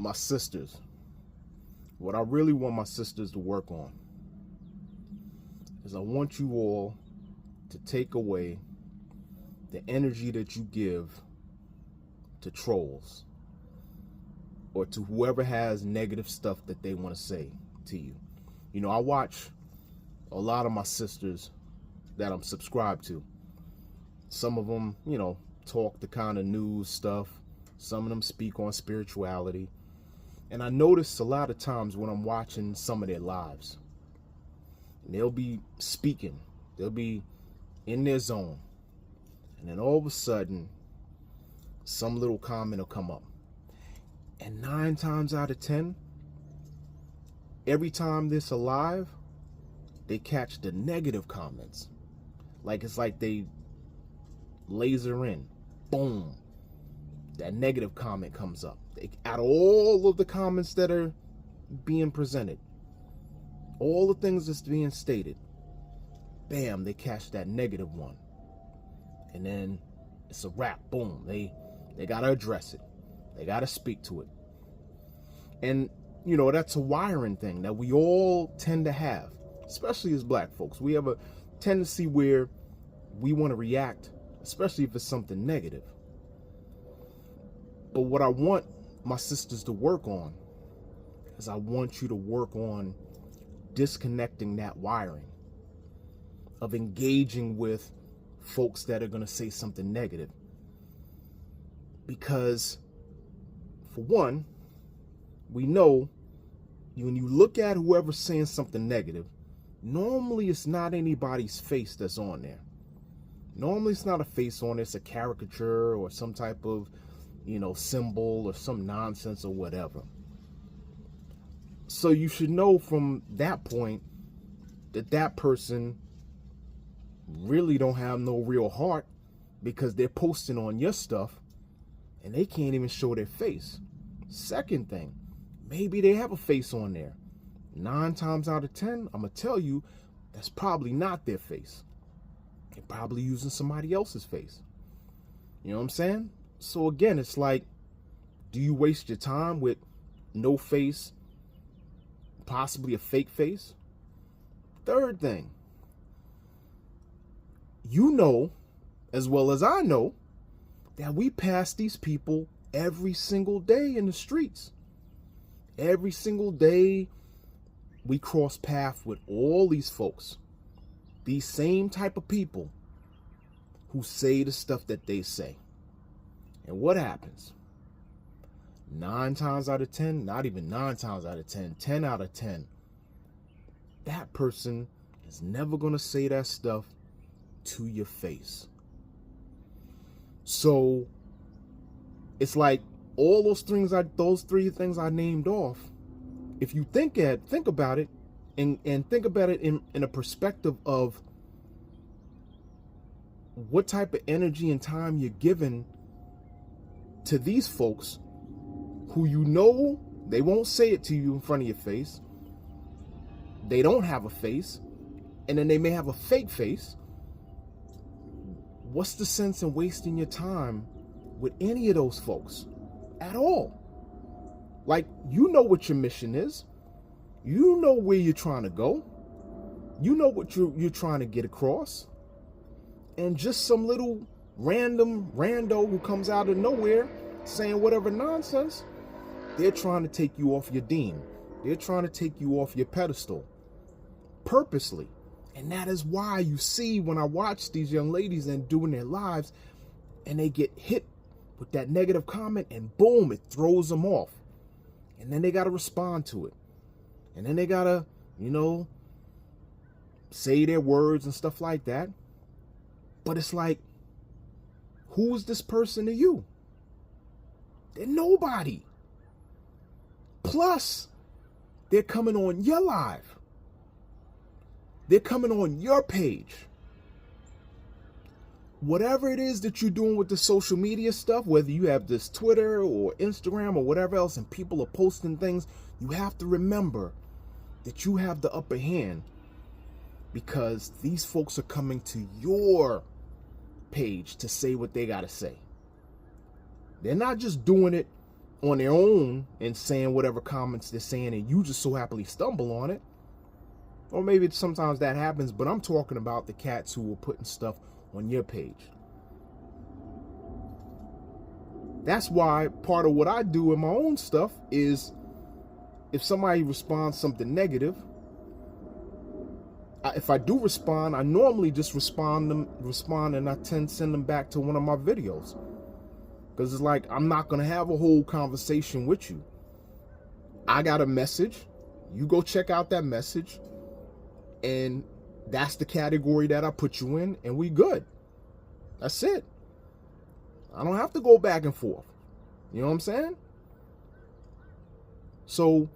my sisters, what I really want my sisters to work on is I want you all to take away the energy that you give to trolls or to whoever has negative stuff that they want to say to you. You know, I watch a lot of my sisters that I'm subscribed to. Some of them, you know, talk the kind of news stuff. Some of them speak on spirituality. And I notice a lot of times when I'm watching some of their lives, they'll be speaking, they'll be in their zone, and then all of a sudden some little comment will come up, and 9 times out of 10, every time this alive, they catch the negative comments. Like it's like they laser in, boom, that negative comment comes up. Out of all of the comments that are being presented, all the things that's being stated, bam, they catch that negative one, and then it's a wrap. Boom, they gotta address it, they gotta speak to it. And you know, that's a wiring thing that we all tend to have, especially as black folks. We have a tendency where we want to react, especially if it's something negative. But what I want my sisters to work on is I want you to work on disconnecting that wiring of engaging with folks that are going to say something negative. Because for one, we know when you look at whoever's saying something negative, normally it's not anybody's face that's on there. Normally it's not a face on there, it's a caricature or some type of, you know, symbol or some nonsense or whatever. So you should know from that point that that person really don't have no real heart, because they're posting on your stuff and they can't even show their face. Second thing, maybe they have a face on there. 9 times out of 10, I'm gonna tell you, that's probably not their face. They're probably using somebody else's face. You know what I'm saying? So again, it's like, do you waste your time with no face, possibly a fake face? Third thing, you know, as well as I know, that we pass these people every single day in the streets. Every single day we cross paths with all these folks, these same type of people who say the stuff that they say. And what happens? 9 times out of 10, not even 9 times out of 10, 10 out of 10, that person is never going to say that stuff to your face. So it's like all those things, those 3 things I named off, if you think about it and think about it in a perspective of what type of energy and time you're giving to these folks who, you know, they won't say it to you in front of your face. They don't have a face, and then they may have a fake face. What's the sense in wasting your time with any of those folks at all? Like, you know what your mission is. You know where you're trying to go. You know what you're trying to get across. And just some little random rando who comes out of nowhere saying whatever nonsense, they're trying to take you off your deme. They're trying to take you off your pedestal purposely. And that is why you see when I watch these young ladies and doing their lives and they get hit with that negative comment and boom, it throws them off. And then they got to respond to it. And then they got to, you know, say their words and stuff like that. But it's like, who is this person to you? They're nobody. Plus, they're coming on your live. They're coming on your page. Whatever it is that you're doing with the social media stuff, whether you have this Twitter or Instagram or whatever else, and people are posting things, you have to remember that you have the upper hand, because these folks are coming to your page to say what they got to say. They're not just doing it on their own and saying whatever comments they're saying, and you just so happily stumble on it. Or maybe sometimes that happens, but I'm talking about the cats who are putting stuff on your page. That's why part of what I do in my own stuff is, if somebody responds something negative, if I do respond, I normally just respond and I tend to send them back to one of my videos. Because it's like, I'm not going to have a whole conversation with you. I got a message. You go check out that message. And that's the category that I put you in, and we good. That's it. I don't have to go back and forth. You know what I'm saying? So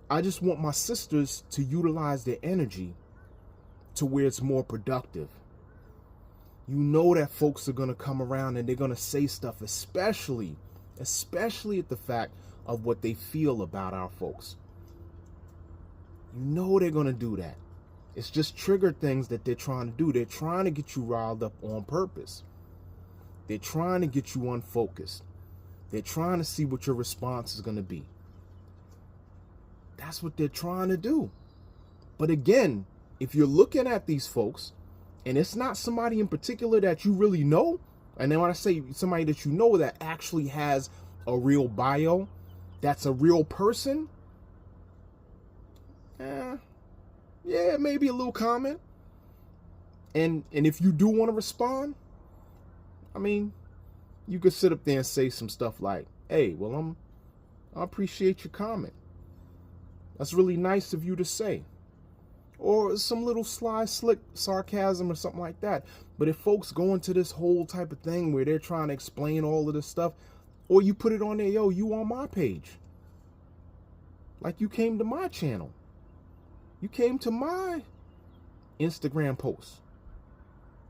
I just want my sisters to utilize their energy to where it's more productive. You know that folks are going to come around and they're going to say stuff, especially at the fact of what they feel about our folks. You know they're going to do that. It's just trigger things that they're trying to do. They're trying to get you riled up on purpose. They're trying to get you unfocused. They're trying to see what your response is going to be. That's what they're trying to do. But again, if you're looking at these folks, and it's not somebody in particular that you really know, and then when I say somebody that you know that actually has a real bio, that's a real person, yeah, maybe a little comment. And if you do want to respond, I mean, you could sit up there and say some stuff like, hey, well, I appreciate your comment. That's really nice of you to say. Or some little sly, slick sarcasm or something like that. But if folks go into this whole type of thing where they're trying to explain all of this stuff, or you put it on there, yo, you on my page. Like you came to my channel. You came to my Instagram post.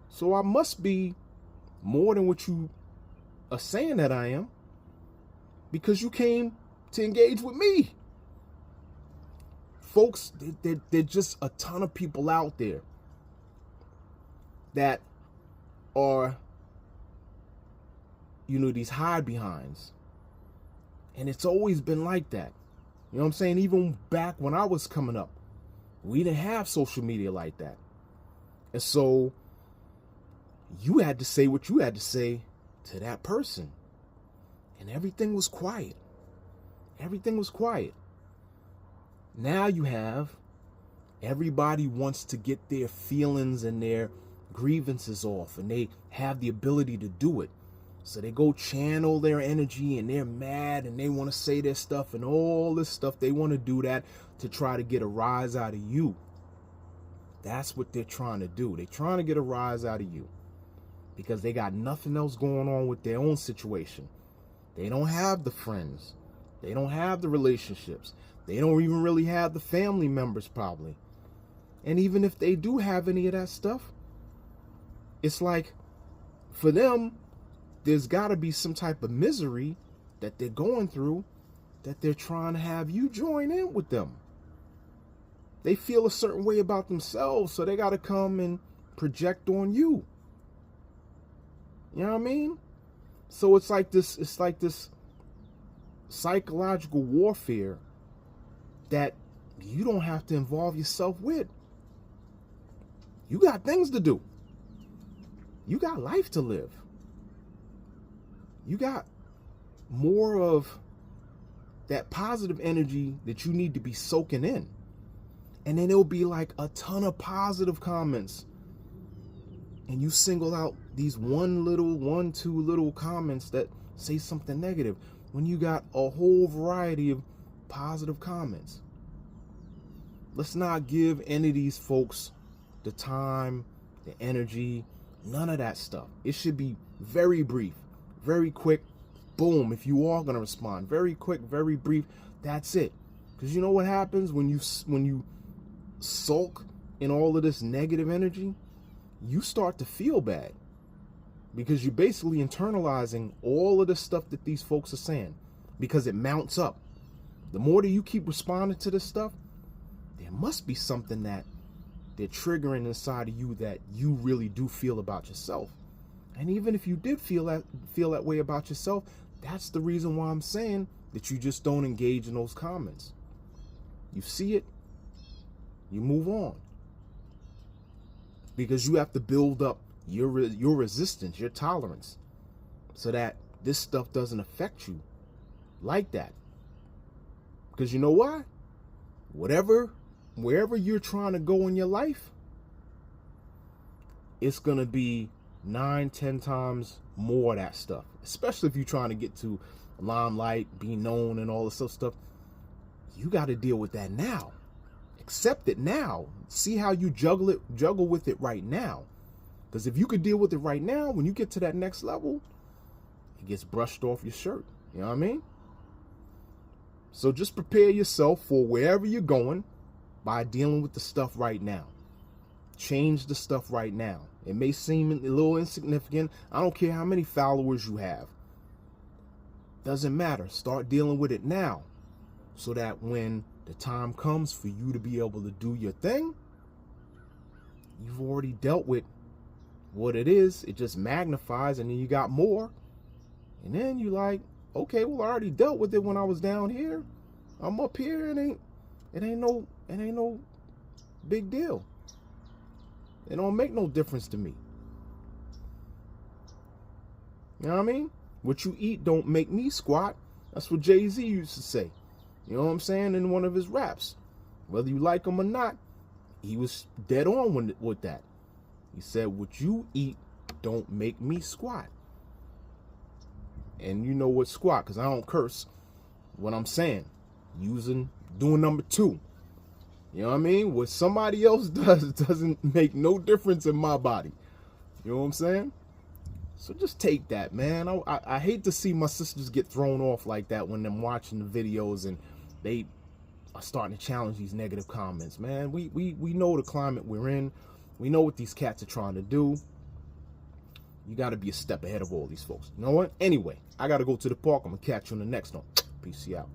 So I must be more than what you are saying that I am, because you came to engage with me. Folks, there's just a ton of people out there that are, you know, these hide behinds. And it's always been like that. You know what I'm saying? Even back when I was coming up, we didn't have social media like that. And so you had to say what you had to say to that person. And everything was quiet. Everything was quiet. Now you have everybody wants to get their feelings and their grievances off, and they have the ability to do it. So they go channel their energy, and they're mad, and they want to say their stuff and all this stuff. They want to do that to try to get a rise out of you. That's what they're trying to do. They're trying to get a rise out of you because they got nothing else going on with their own situation. They don't have the friends. They don't have the relationships. They don't even really have the family members probably. And even if they do have any of that stuff, it's like for them, there's got to be some type of misery that they're going through that they're trying to have you join in with them. They feel a certain way about themselves, so they got to come and project on you. You know what I mean? So it's like this psychological warfare that you don't have to involve yourself with. You got things to do. You got life to live. You got more of that positive energy that you need to be soaking in. And then it'll be like a ton of positive comments. And you single out these two little comments that say something negative when you got a whole variety of positive comments. Let's not give any of these folks the time, the energy, none of that stuff. It should be very brief, very quick. Boom. If you are going to respond, very quick, very brief. That's it. Because you know what happens when you sulk in all of this negative energy? You start to feel bad because you're basically internalizing all of the stuff that these folks are saying because it mounts up. The more that you keep responding to this stuff, there must be something that they're triggering inside of you that you really do feel about yourself. And even if you did feel that way about yourself, that's the reason why I'm saying that you just don't engage in those comments. You see it, you move on. Because you have to build up your resistance, your tolerance, so that this stuff doesn't affect you like that. Because you know why? Wherever you're trying to go in your life, it's going to be 9-10 times more of that stuff. Especially if you're trying to get to limelight, be known, and all this other stuff. You got to deal with that now. Accept it now. See how you juggle with it right now. Because if you could deal with it right now, when you get to that next level, it gets brushed off your shirt. You know what I mean? So just prepare yourself for wherever you're going by dealing with the stuff right now. Change the stuff right now. It may seem a little insignificant. I don't care how many followers you have. Doesn't matter. Start dealing with it now, so that when the time comes for you to be able to do your thing, you've already dealt with what it is. It just magnifies, and then you got more. And then you like, okay, well, I already dealt with it when I was down here. I'm up here, and it ain't no big deal. It don't make no difference to me. You know what I mean? What you eat don't make me squat. That's what Jay-Z used to say. You know what I'm saying? In one of his raps. Whether you like him or not, he was dead on with that. He said, what you eat don't make me squat. And you know what squat, because I don't curse. What I'm saying, doing number 2. You know what I mean? What somebody else does doesn't make no difference in my body. You know what I'm saying? So just take that, man. I hate to see my sisters get thrown off like that when I'm watching the videos and they are starting to challenge these negative comments, man. We know the climate we're in. We know what these cats are trying to do. You got to be a step ahead of all these folks. You know what? Anyway, I got to go to the park. I'm going to catch you on the next one. Peace out.